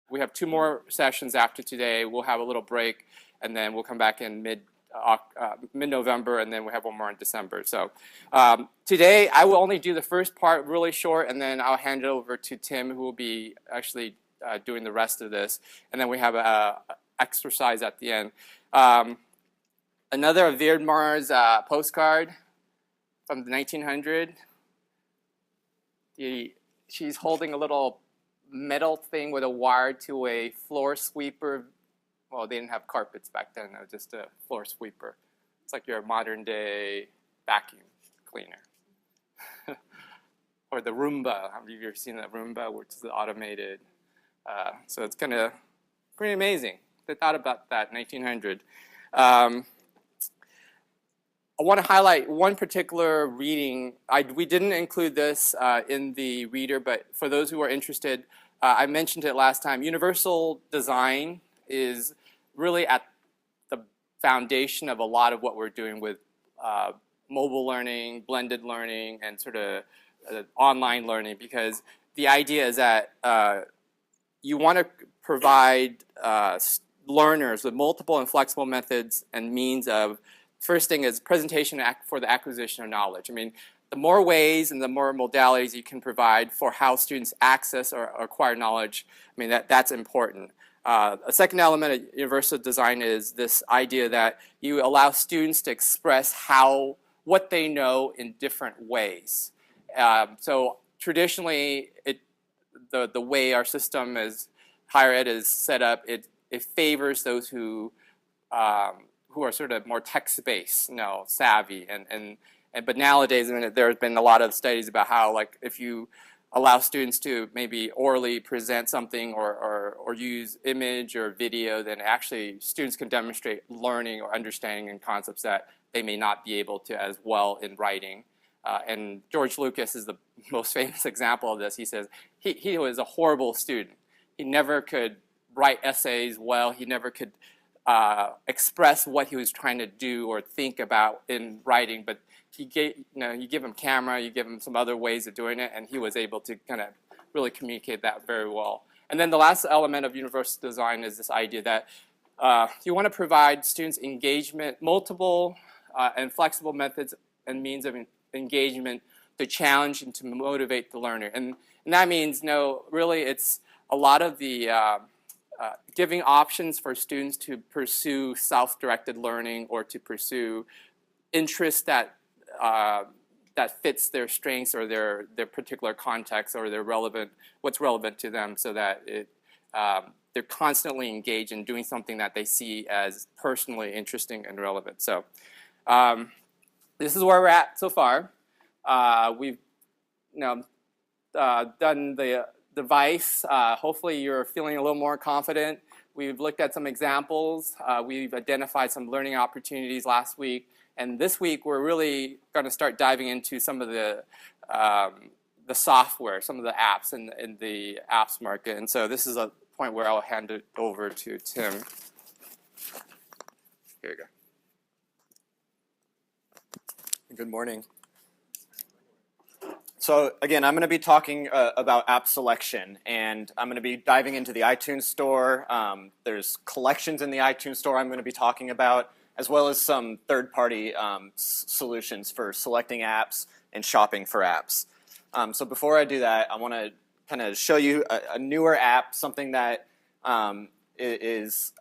we have 2 more sessions after today. We'll have a little break, and then we'll come back in mid-November, and then we'll have 1 more in December. So today I will only do the first part really short, and then I'll hand it over to Tim, who will be actually doing the rest of this. And then we have an exercise at the end. Another of Virdmar's postcard from the 1900. She's holding a little metal thing with a wire to a floor sweeper. Well, they didn't have carpets back then. It was just a floor sweeper. It's like your modern day vacuum cleaner. Or the Roomba. Have you ever seen the Roomba, which is the automated? So it's kind of pretty amazing. They thought about that in 1900. I want to highlight one particular reading. We didn't include this in the reader, but for those who are interested, I mentioned it last time. Universal design is really at the foundation of a lot of what we're doing with mobile learning, blended learning, and sort of online learning, because the idea is that you want to provide learners with multiple and flexible methods and means of. First thing is presentation for the acquisition of knowledge. I mean, the more ways and the more modalities you can provide for how students access or acquire knowledge, I mean, that's important. A second element of universal design is this idea that you allow students to express what they know in different ways. So traditionally, the way our system is, higher ed is set up, it favors those who are sort of more text-based, savvy, but nowadays, I mean, there have been a lot of studies about how, like, if you allow students to maybe orally present something or use image or video, then actually students can demonstrate learning or understanding and concepts that they may not be able to as well in writing. And George Lucas is the most famous example of this. He says he was a horrible student. He never could write essays well. He never could express what he was trying to do or think about in writing, but you give him camera, you give him some other ways of doing it, and he was able to kind of really communicate that very well. And then the last element of universal design is this idea that you want to provide students engagement, multiple and flexible methods and means of engagement to challenge and to motivate the learner. And that means, really it's a lot of the giving options for students to pursue self-directed learning or to pursue interests that fits their strengths or their particular context or what's relevant to them, so that they're constantly engaged in doing something that they see as personally interesting and relevant. So this is where we're at so far. We've done the device. Hopefully you're feeling a little more confident. We've looked at some examples. We've identified some learning opportunities last week. And this week we're really going to start diving into some of the software, some of the apps in the apps market. And so this is a point where I'll hand it over to Tim. Here you go. Good morning. So again, I'm going to be talking about app selection, and I'm going to be diving into the iTunes Store. There's collections in the iTunes Store I'm going to be talking about, as well as some third-party solutions for selecting apps and shopping for apps. So before I do that, I want to kind of show you a newer app, something that it is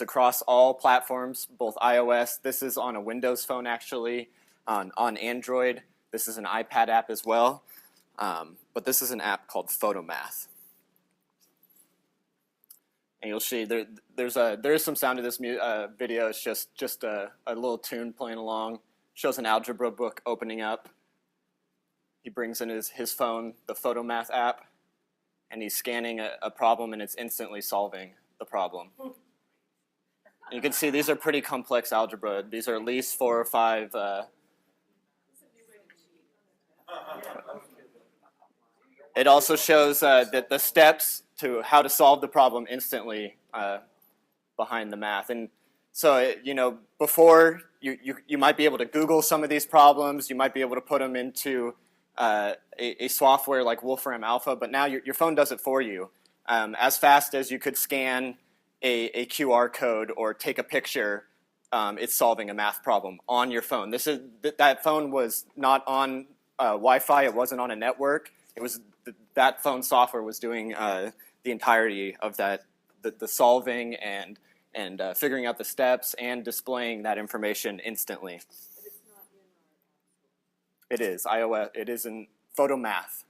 across all platforms, both iOS. This is on a Windows phone, actually, on Android. This is an iPad app as well, but this is an app called PhotoMath. And you'll see there's some sound to this video. It's just a little tune playing along. Shows an algebra book opening up. He brings in his phone, the PhotoMath app, and he's scanning a problem, and it's instantly solving the problem. And you can see these are pretty complex algebra. These are at least 4 or 5. It also shows that the steps to how to solve the problem instantly behind the math. And so, before you might be able to Google some of these problems. You might be able to put them into a software like Wolfram Alpha, but now your phone does it for you. as fast as you could scan a QR code or take a picture, it's solving a math problem on your phone. That phone was not on Wi-Fi. It wasn't on a network. It was that phone software was doing the entirety of that, the solving and figuring out the steps and displaying that information instantly. But it's not in our app store. It is iOS. It is in PhotoMath.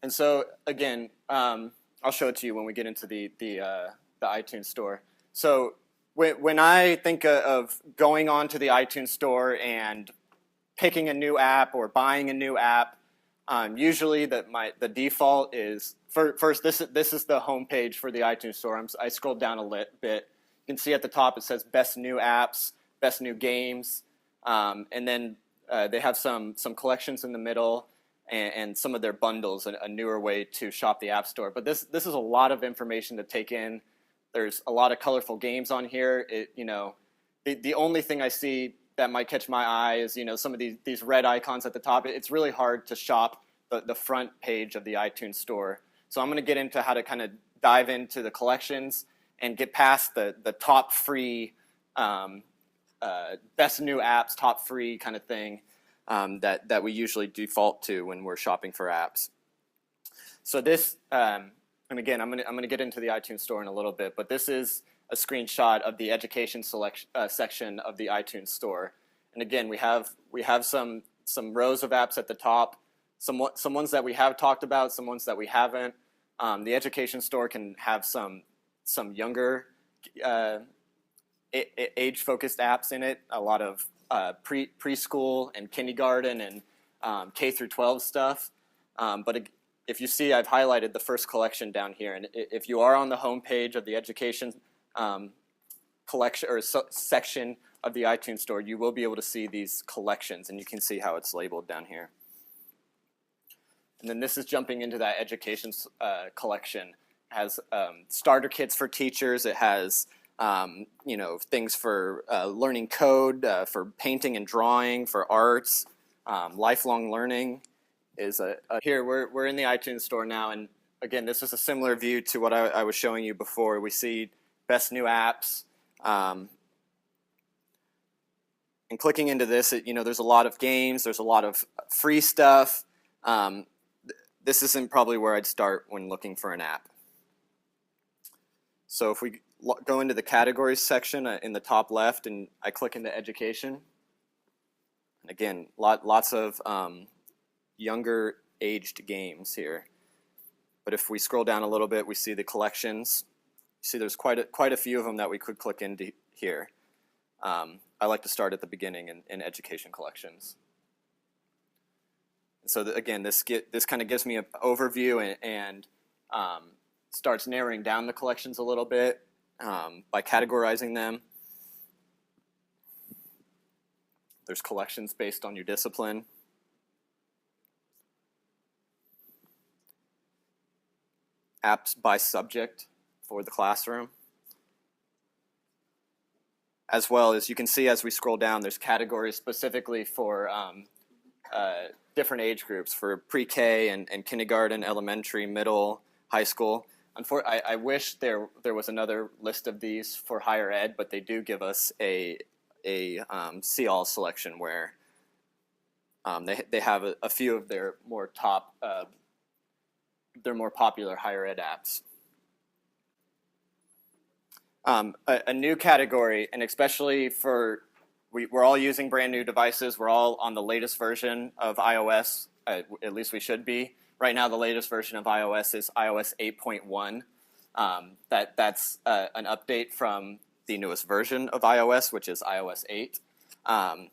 And so again, I'll show it to you when we get into the iTunes store. So when I think of going onto the iTunes store and picking a new app or buying a new app, usually the default is first. This is the home page for the iTunes store. I scrolled down a bit. You can see at the top it says best new apps, best new games, and then they have some collections in the middle. And some of their bundles, a newer way to shop the App Store. But this is a lot of information to take in. There's a lot of colorful games on here. The only thing I see that might catch my eye is some of these red icons at the top. It's really hard to shop the front page of the iTunes Store. So I'm going to get into how to kind of dive into the collections and get past the top free, best new apps, top free kind of thing. That we usually default to when we're shopping for apps. So this, and again, I'm gonna get into the iTunes Store in a little bit, but this is a screenshot of the education section of the iTunes Store. And again, we have some rows of apps at the top, some ones that we have talked about, some ones that we haven't. The education store can have some younger age-focused apps in it, a lot of preschool and kindergarten and K through 12 stuff. But if you see, I've highlighted the first collection down here. And if you are on the home page of the education collection or section of the iTunes Store, you will be able to see these collections, and you can see how it's labeled down here. And then this is jumping into that education collection. It has starter kits for teachers. It has things for learning code, for painting and drawing, for arts, lifelong learning. Here we're in the iTunes Store now, and again, this is a similar view to what I was showing you before. We see best new apps, and clicking into this, there's a lot of games, there's a lot of free stuff. This isn't probably where I'd start when looking for an app. So if we go into the categories section in the top left, and I click into education. And again, lots of younger aged games here. But if we scroll down a little bit, we see the collections. You see there's quite a few of them that we could click into here. I like to start at the beginning in education collections. And so again, this kind of gives me an overview and starts narrowing down the collections a little bit. By categorizing them. There's collections based on your discipline. Apps by subject for the classroom. As well as you can see as we scroll down, there's categories specifically for different age groups, for pre-K and kindergarten, elementary, middle, high school. I wish there was another list of these for higher ed, but they do give us a see all selection where they have a few of their more popular higher ed apps. A new category, and especially we're all using brand new devices. We're all on the latest version of iOS. At least we should be. Right now, the latest version of iOS is iOS 8.1. That's an update from the newest version of iOS, which is iOS 8. And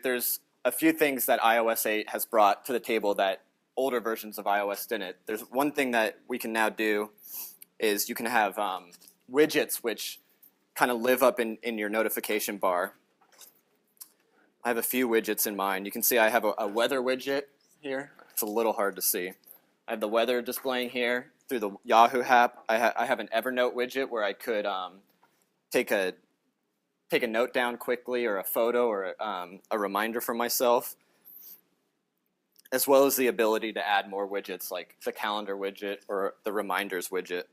there's a few things that iOS 8 has brought to the table that older versions of iOS didn't. There's one thing that we can now do is you can have widgets which kind of live up in your notification bar. I have a few widgets in mind. You can see I have a weather widget here. It's a little hard to see. I have the weather displaying here through the Yahoo app. I have an Evernote widget where I could take a take a note down quickly, or a photo, or a reminder for myself, as well as the ability to add more widgets like the calendar widget or the reminders widget.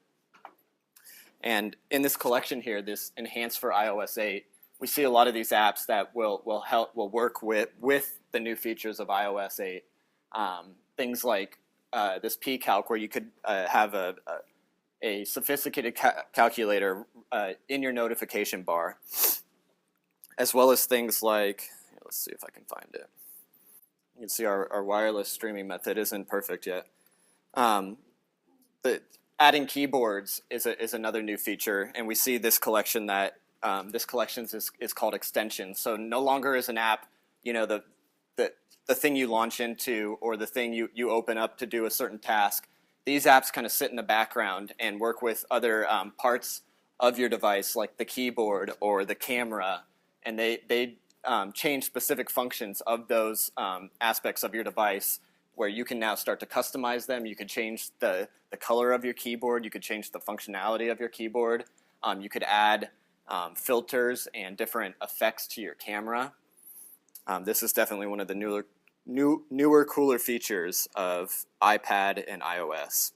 And in this collection here, this Enhanced for iOS 8, we see a lot of these apps that will work with the new features of iOS 8. Things like this pCalc, where you could have a sophisticated calculator in your notification bar, as well as things like, let's see if I can find it. You can see our wireless streaming method isn't perfect yet. Adding keyboards is another new feature, and we see this collection that this collection is called extensions. So no longer is an app, the thing you launch into, or the thing you open up to do a certain task. These apps kind of sit in the background and work with other parts of your device, like the keyboard or the camera, and they change specific functions of those aspects of your device, where you can now start to customize them. You could change the color of your keyboard. You could change the functionality of your keyboard. You could add filters and different effects to your camera. This is definitely one of the newer, cooler features of iPad and iOS.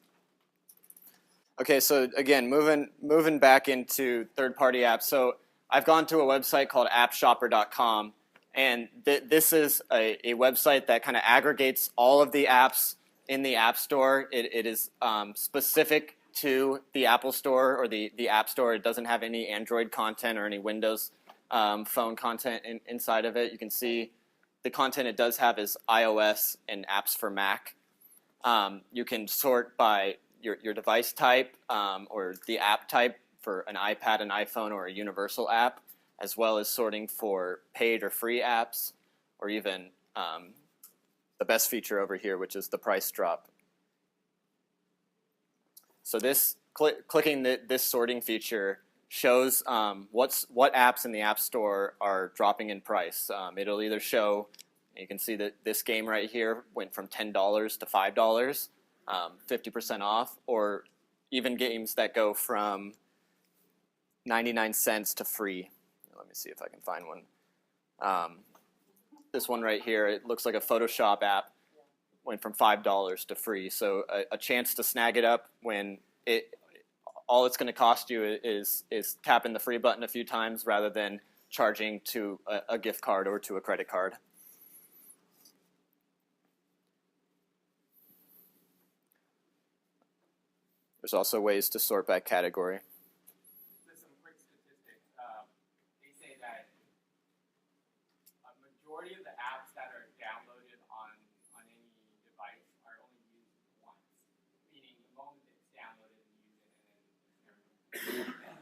Okay, so again, moving back into third-party apps. So I've gone to a website called appshopper.com, and this is a website that kind of aggregates all of the apps in the App Store. It is specific to the Apple Store or the App Store. It doesn't have any Android content or any Windows phone content inside of it. You can see the content it does have is iOS and apps for Mac. You can sort by your device type or the app type for an iPad, an iPhone, or a universal app, as well as sorting for paid or free apps, or even the best feature over here, which is the price drop. So this clicking this sorting feature shows what apps in the App Store are dropping in price. It'll either show, you can see that this game right here went from $10 to $5, 50% off, or even games that go from 99 cents to free. Let me see if I can find one. This one right here, it looks like a Photoshop app, went from $5 to free. So a chance to snag it up when all it's going to cost you is tapping the free button a few times rather than charging to a gift card or to a credit card. There's also ways to sort by category. There's some quick statistics. They say that a majority of the apps that are downloaded on any device are only used once, meaning the moment it's downloaded and use it, and then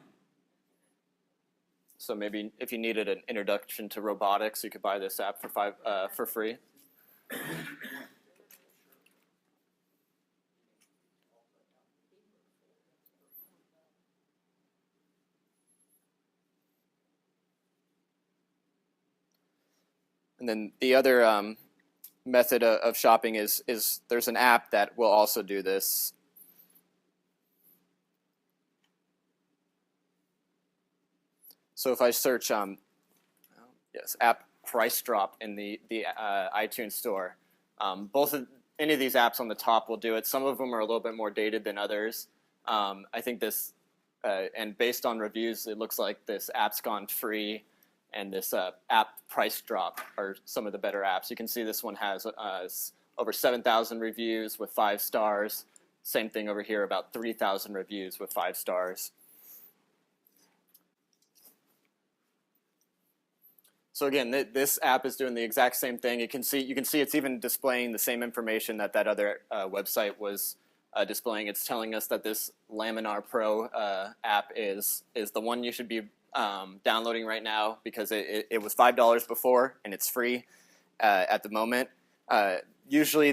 So maybe if you needed an introduction to robotics, you could buy this app for free. And then the other method of shopping is there's an app that will also do this. So if I search app price drop in the iTunes Store, any of these apps on the top will do it. Some of them are a little bit more dated than others. I think this, and based on reviews, it looks like this app's gone free, and this app price drop are some of the better apps. You can see this one has over 7,000 reviews with 5 stars. Same thing over here, about 3,000 reviews with 5 stars. So again, this app is doing the exact same thing. You can see it's even displaying the same information that other website was displaying. It's telling us that this Laminar Pro app is the one you should be downloading right now, because it was $5 before and it's free at the moment. Usually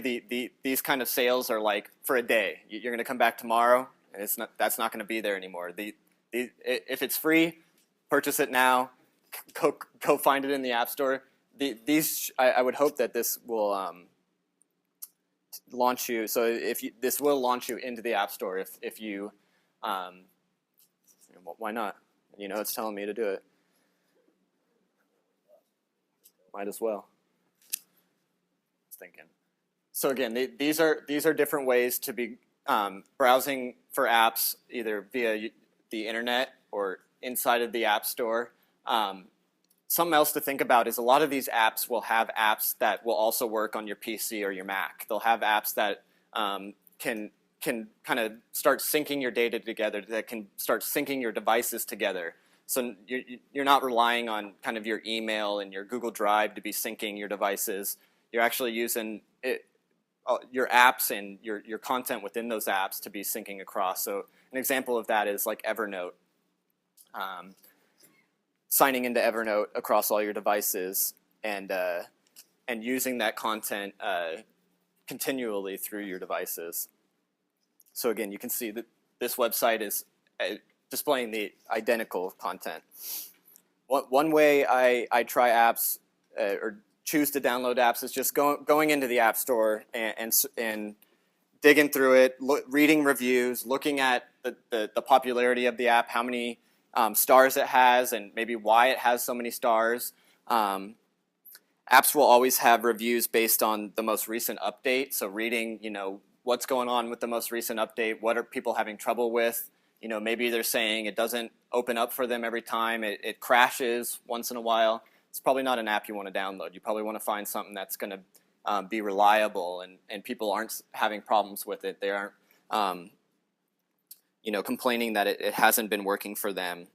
these kind of sales are like for a day. You're going to come back tomorrow, and that's not going to be there anymore. If it's free, purchase it now. Go find it in the App Store. I would hope that this will launch you. So this will launch you into the App Store if you why not? It's telling me to do it. might as well. Thinking. So again, these are different ways to be browsing for apps either via the internet or inside of the App Store. Something else to think about is a lot of these apps will have apps that will also work on your PC or your Mac. They'll have apps that can kind of start syncing your data together, that can start syncing your devices together. So you're not relying on kind of your email and your Google Drive to be syncing your devices. You're actually using your apps and your content within those apps to be syncing across. So an example of that is like Evernote. Signing into Evernote across all your devices and using that content continually through your devices. So again, you can see that this website is displaying the identical content. One way I try apps or choose to download apps is just going into the App Store and digging through it, reading reviews, looking at the popularity of the app, how many stars it has, and maybe why it has so many stars. Apps will always have reviews based on the most recent update. So reading, what's going on with the most recent update, what are people having trouble with. Maybe they're saying it doesn't open up for them every time, it crashes once in a while. It's probably not an app you want to download. You probably want to find something that's going to be reliable and people aren't having problems with it. They aren't complaining that it hasn't been working for them.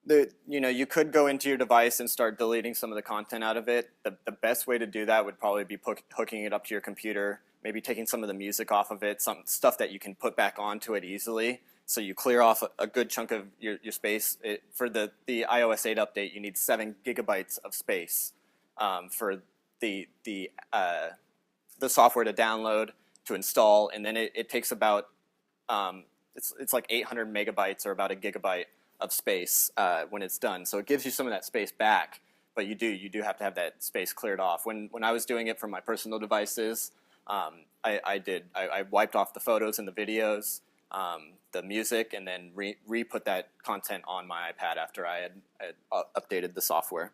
You could go into your device and start deleting some of the content out of it. The best way to do that would probably be hooking it up to your computer, maybe taking some of the music off of it, some stuff that you can put back onto it easily. So you clear off a good chunk of your space. For the iOS 8 update, you need 7 gigabytes of space for the software to download, to install, and then it takes about it's like 800 megabytes or about a gigabyte of space when it's done. So it gives you some of that space back, but you do have to have that space cleared off. When I was doing it from my personal devices, I wiped off the photos and the videos, the music, and then re-put that content on my iPad after I had updated the software.